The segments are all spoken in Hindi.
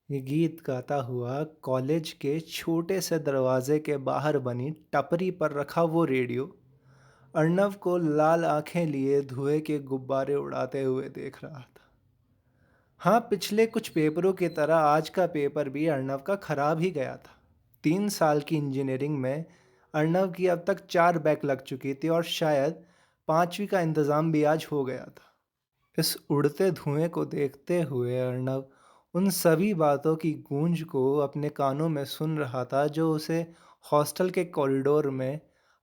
ये गीत गाता हुआ कॉलेज के छोटे से दरवाजे के बाहर बनी टपरी पर रखा वो रेडियो अर्नव को लाल आंखें लिए धुएं के गुब्बारे उड़ाते हुए देख रहा था। हाँ, पिछले कुछ पेपरों की तरह आज का पेपर भी अर्नव का खराब ही गया था। 3 साल की इंजीनियरिंग में अर्नव की अब तक 4 बैक लग चुकी थी और शायद 5वीं का इंतज़ाम भी आज हो गया था। इस उड़ते धुएं को देखते हुए अर्नव उन सभी बातों की गूंज को अपने कानों में सुन रहा था जो उसे हॉस्टल के कॉरिडोर में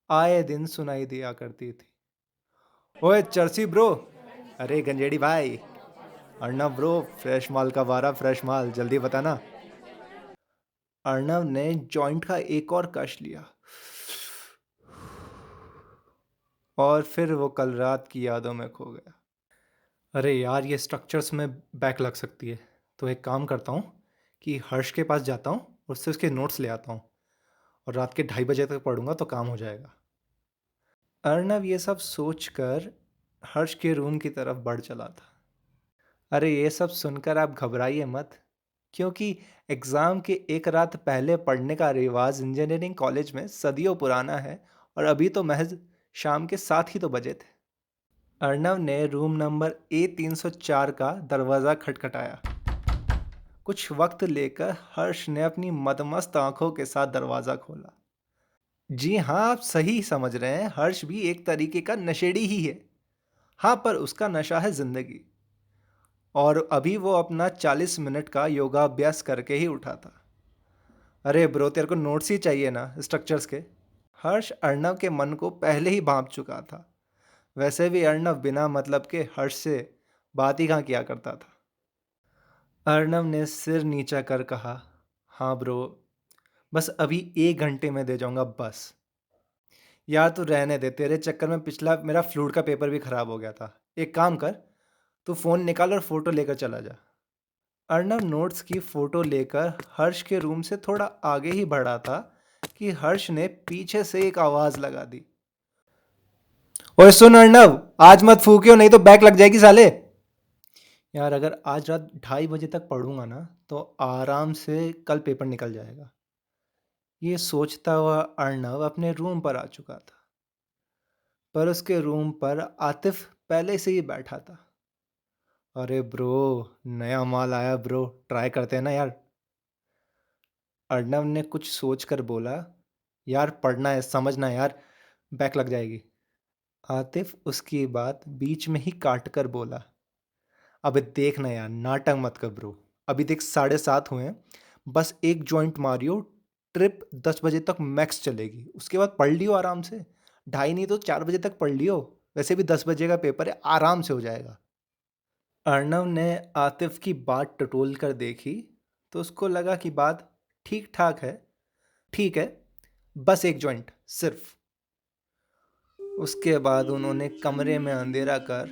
आए दिन सुनाई दिया करती थी। ओए चर्सी ब्रो, अरे गंजेड़ी भाई, अर्नव ब्रो, फ्रेश माल का वारा, फ्रेश माल, जल्दी बताना। अर्नव ने जॉइंट का एक और कश लिया और फिर वो कल रात की यादों में खो गया। अरे यार, ये स्ट्रक्चर्स में बैक लग सकती है, तो एक काम करता हूँ कि हर्ष के पास जाता हूँ और उससे उसके नोट्स ले आता हूँ और रात के 2:30 तक पढ़ूंगा तो काम हो जाएगा। अर्नव ये सब सोचकर हर्ष के रूम की तरफ बढ़ चला था। अरे ये सब सुनकर आप घबराइए मत, क्योंकि एग्ज़ाम के एक रात पहले पढ़ने का रिवाज इंजीनियरिंग कॉलेज में सदियों पुराना है और अभी तो महज शाम के 7 ही तो बजे थे। अर्नव ने रूम नंबर A 304 का दरवाज़ा खटखटाया। कुछ वक्त लेकर हर्ष ने अपनी मदमस्त आंखों के साथ दरवाज़ा खोला। जी हाँ, आप सही समझ रहे हैं, हर्ष भी एक तरीके का नशेड़ी ही है। हाँ, पर उसका नशा है ज़िंदगी। और अभी वो अपना 40 मिनट का योगाभ्यास करके ही उठा था। अरे ब्रो, तेरे को नोट्स ही चाहिए ना स्ट्रक्चर्स के? हर्ष अर्नव के मन को पहले ही भांप चुका था। वैसे भी अर्नव बिना मतलब के हर्ष से बात ही कहाँ किया करता था। अर्नव ने सिर नीचा कर कहा, हाँ ब्रो, बस अभी 1 घंटे में दे जाऊंगा बस। यार तू रहने दे, तेरे चक्कर में पिछला मेरा फ्लूड का पेपर भी खराब हो गया था। एक काम कर, तू फ़ोन निकाल और फोटो लेकर चला जा। अर्नव नोट्स की फोटो लेकर हर्ष के रूम से थोड़ा आगे ही बढ़ा था कि हर्ष ने पीछे से एक आवाज लगा दी। ओए सुन अर्नव, आज मत फूकियो नहीं तो बैक लग जाएगी साले। यार अगर आज रात 2:30 बजे तक पढ़ूंगा ना तो आराम से कल पेपर निकल जाएगा। ये सोचता हुआ अर्नव अपने रूम पर आ चुका था, पर उसके रूम पर आतिफ पहले से ही बैठा था। अरे ब्रो, नया माल आया ब्रो, ट्राई करते हैं ना यार। अर्नव ने कुछ सोचकर बोला, यार पढ़ना है, समझना यार, बैक लग जाएगी। आतिफ उसकी बात बीच में ही काट कर बोला, अबे देख ना यार, नाटक मत कर ब्रो। अभी देख 7:30 हुए हैं, बस एक जॉइंट मारियो, ट्रिप 10 बजे तक मैक्स चलेगी, उसके बाद पढ़ लियो आराम से। 2:30 नहीं तो 4 बजे तक पढ़ लियो, वैसे भी 10 बजे का पेपर है, आराम से हो जाएगा। अर्नव ने आतिफ की बात टटोल कर देखी तो उसको लगा कि बात ठीक ठाक है। ठीक है, बस एक जॉइंट सिर्फ। उसके बाद उन्होंने कमरे में अंधेरा कर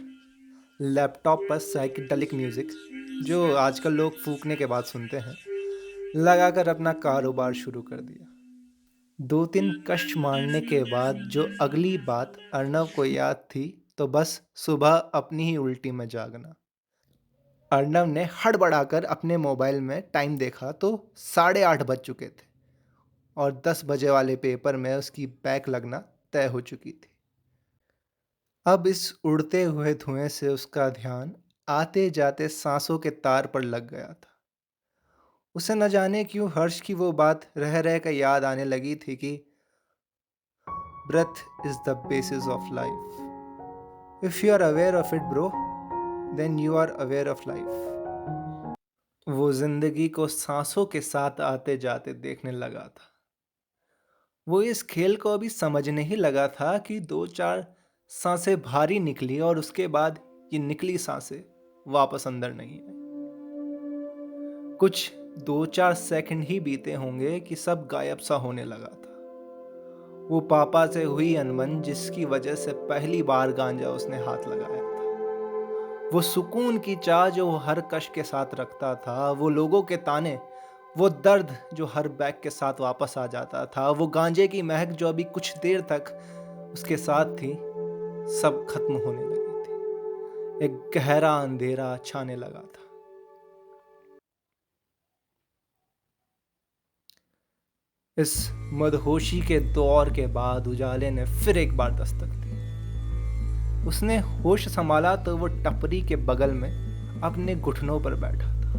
लैपटॉप पर साइकेडेलिक म्यूजिक, जो आजकल लोग फूकने के बाद सुनते हैं, लगाकर अपना कारोबार शुरू कर दिया। 2 3 कष्ट मारने के बाद जो अगली बात अर्नव को याद थी तो बस सुबह अपनी ही उल्टी में जागना। अर्नव ने हड़बड़ाकर अपने मोबाइल में टाइम देखा तो 8:30 बज चुके थे और 10 बजे वाले पेपर में उसकी बैक लगना तय हो चुकी थी। अब इस उड़ते हुए धुएं से उसका ध्यान आते जाते सांसों के तार पर लग गया था। उसे न जाने क्यों हर्ष की वो बात रह रह कर याद आने लगी थी कि breath is the basis of life. If you are aware of it bro, then you are aware of life. वो जिंदगी को सांसों के साथ आते जाते देखने लगा था। वो इस खेल को अभी समझने ही लगा था कि 2 4 सांसें भारी निकली और उसके बाद ये निकली सांसें वापस अंदर नहीं आई। कुछ 2 4 सेकंड ही बीते होंगे कि सब गायब सा होने लगा था। वो पापा से हुई अनबन जिसकी वजह से पहली बार गांजा उसने हाथ लगाया था, वो सुकून की चाह जो वो हर कश के साथ रखता था, वो लोगों के ताने, वो दर्द जो हर बैग के साथ वापस आ जाता था, वो गांजे की महक जो अभी कुछ देर तक उसके साथ थी, सब खत्म होने लगी थी। एक गहरा अंधेरा छाने लगा था। इस मदहोशी के दौर के बाद उजाले ने फिर एक बार दस्तक दी। उसने होश संभाला तो वो टपरी के बगल में अपने घुटनों पर बैठा था।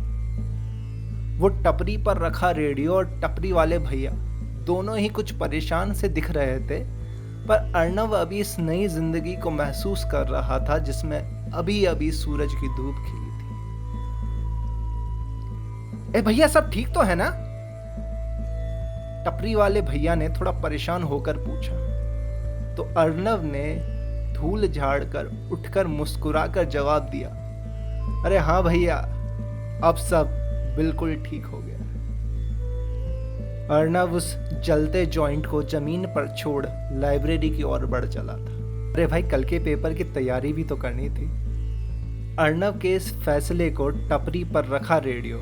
वो टपरी पर रखा रेडियो और टपरी वाले भैया दोनों ही कुछ परेशान से दिख रहे थे, पर अर्नव अभी इस नई जिंदगी को महसूस कर रहा था जिसमें अभी अभी सूरज की धूप खिली थी। ए भैया, सब ठीक तो है ना? टपरी वाले भैया ने थोड़ा परेशान होकर पूछा। तो अर्नव ने धूल झाड़कर उठकर मुस्कुराकर जवाब दिया, अरे हाँ भैया, अब सब बिल्कुल ठीक हो गया। अर्नव उस जलते जॉइंट को जमीन पर छोड़ लाइब्रेरी की ओर बढ़ चला था। अरे भाई, कल के पेपर की तैयारी भी तो करनी थी। अर्नव के इस फैसले को टपरी पर रखा रेडियो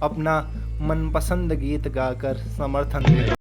अपना मनपसंद गीत गाकर समर्थन दे